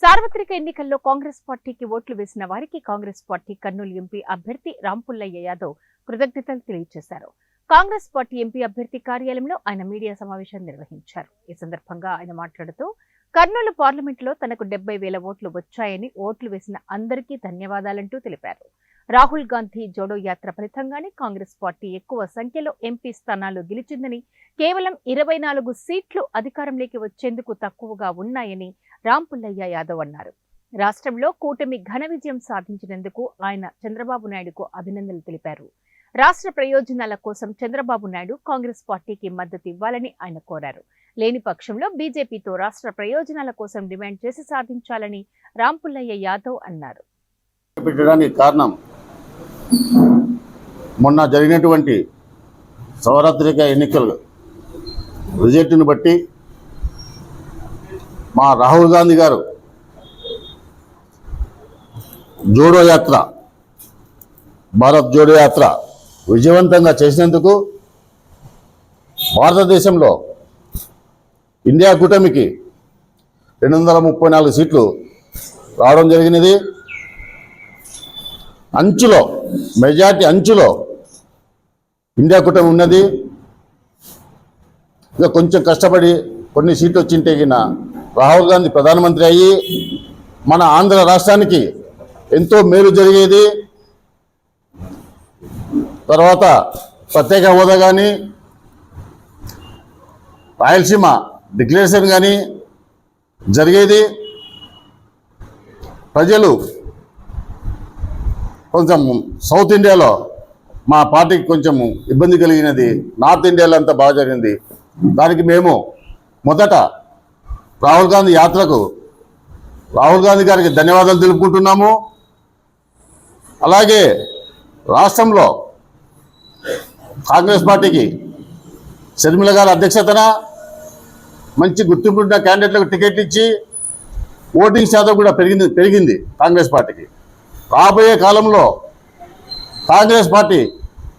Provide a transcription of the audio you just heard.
సార్వత్రిక ఎన్నికల్లో కాంగ్రెస్ పార్టీకి ఓట్లు వేసిన వారికి కాంగ్రెస్ పార్టీ కర్నూలు ఎంపీ అభ్యర్థి రాంపుల్లయ్య యాదవ్ కృతజ్ఞతలు తెలియజేశారు. కాంగ్రెస్ పార్టీ ఎంపీ అభ్యర్థి కార్యాలయంలో ఆయన మీడియా సమావేశం నిర్వహించారు. ఈ సందర్భంగా ఆయన మాట్లాడుతూ కర్నూలు పార్లమెంటులో తనకు 70,000 ఓట్లు వచ్చాయని, ఓట్లు వేసిన అందరికీ ధన్యవాదాలంటూ తెలిపారు. రాహుల్ గాంధీ జోడో యాత్ర ఫలితంగానే కాంగ్రెస్ పార్టీ ఎక్కువ సంఖ్యలో ఎంపీ స్థానాలు గెలిచిందని, కేవలం 24 సీట్లు అధికారంలోకి వచ్చేందుకు తక్కువగా ఉన్నాయని రాంపుల్లయ్య యాదవ్ అన్నారు. రాష్ట్రంలో కూటమి ఘన విజయం సాధించినందుకు ఆయన చంద్రబాబు నాయుడుకు అభినందనలు తెలిపారు. రాష్ట్ర ప్రయోజనాల కోసం చంద్రబాబు నాయుడు కాంగ్రెస్ పార్టీకి మద్దతు ఇవ్వాలని ఆయన కోరారు. లేని పక్షంలో బీజేపీతో రాష్ట్ర ప్రయోజనాల కోసం డిమాండ్ చేసి సాధించాలని రాంపుల్లయ్య యాదవ్ అన్నారు. పెట్టడానికి కారణం మొన్న జరిగినటువంటి సార్వత్రిక ఎన్నికల రిజల్ట్ను బట్టి మా రాహుల్ గాంధీ గారు జోడో యాత్ర, భారత్ జోడో యాత్ర విజయవంతంగా చేసినందుకు భారతదేశంలో ఇండియా కూటమికి 234 సీట్లు రావడం జరిగినది. అంచులో, మెజార్టీ అంచులో ఇండియా కూటమి ఉన్నది. ఇక కొంచెం కష్టపడి కొన్ని సీట్లు వచ్చింటే రాహుల్ గాంధీ ప్రధానమంత్రి అయ్యి మన ఆంధ్ర రాష్ట్రానికి ఎంతో మేలు జరిగేది. తర్వాత ప్రత్యేక హోదా కానీ, రాయలసీమ డిక్లరేషన్ కానీ జరిగేది. ప్రజలు కొంచెం సౌత్ ఇండియాలో మా పార్టీకి కొంచెం ఇబ్బంది కలిగినది, నార్త్ ఇండియాలో అంతా బాగా జరిగింది. దానికి మేము మొదట రాహుల్ గాంధీ యాత్రకు రాహుల్ గాంధీ గారికి ధన్యవాదాలు తెలుపుకుంటున్నాము. అలాగే రాష్ట్రంలో కాంగ్రెస్ పార్టీకి షర్మిల గారి అధ్యక్షతన మంచి గుర్తింపున్న క్యాండిడేట్లకు టికెట్లు ఇచ్చి ఓటింగ్ శాతం కూడా పెరిగింది కాంగ్రెస్ పార్టీకి. రాబోయే కాలంలో కాంగ్రెస్ పార్టీ